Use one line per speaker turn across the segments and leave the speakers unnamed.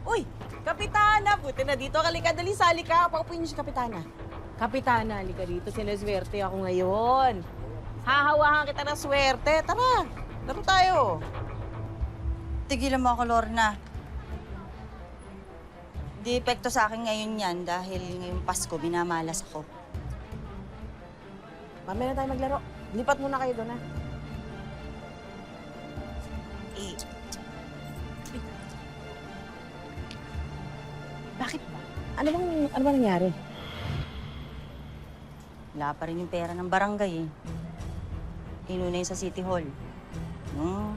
Uy, Kapitana! Buti na dito. Kalika, dali, sali ka. Paupuin niyo si Kapitana. Kapitana, halika dito. Sinaswerte ako ngayon. Hahawakan kita ng swerte. Tara, laro tayo.
Tigilan mo ako, Lorna. Di epekto sa akin ngayon yan dahil ngayong Pasko, minamalas ako.
Mamaya na tayo maglaro. Lipat muna kayo doon, ha? Eh. Bakit ba? Ano bang nangyari?
Wala pa rin yung pera ng barangay eh. Inuna yun sa City Hall.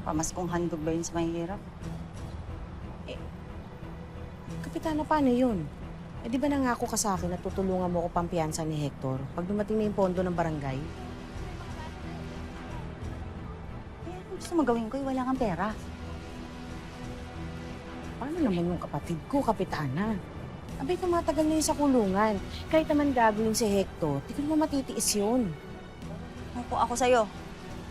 Pamaskong handog ba yun sa mahihirap?
Kapitana, paano yun? Eh, di ba nangako ka sa akin na tutulungan mo ko pampiyansa ni Hector pag dumating na yung pondo ng barangay?
Eh, ano gusto mo gawin ko? Wala kang pera.
Paano naman yung kapatid ko, Kapitana? Abay, tumatagal na yun sa kulungan. Kahit naman gagawin si Hector, di ko naman matitiis yun.
Kung ako sa'yo,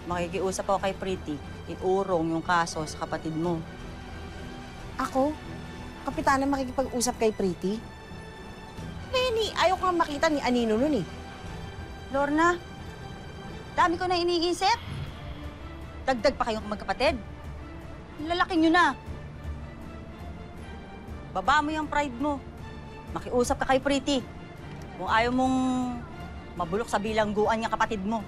makikiusap ako kay Pretty, iurong yung kaso sa kapatid mo.
Ako? Kapitana, makikipag-usap kay Pretty? Lenny, ayaw ko nga makita ni Anino nun eh.
Lorna, dami ko na iniisip. Dagdag pa kayong magkapatid. Lalaki nyo na. Baba mo yung pride mo. Makiusap ka kay Pretty. Kung ayaw mong mabulok sa bilangguan yung kapatid mo.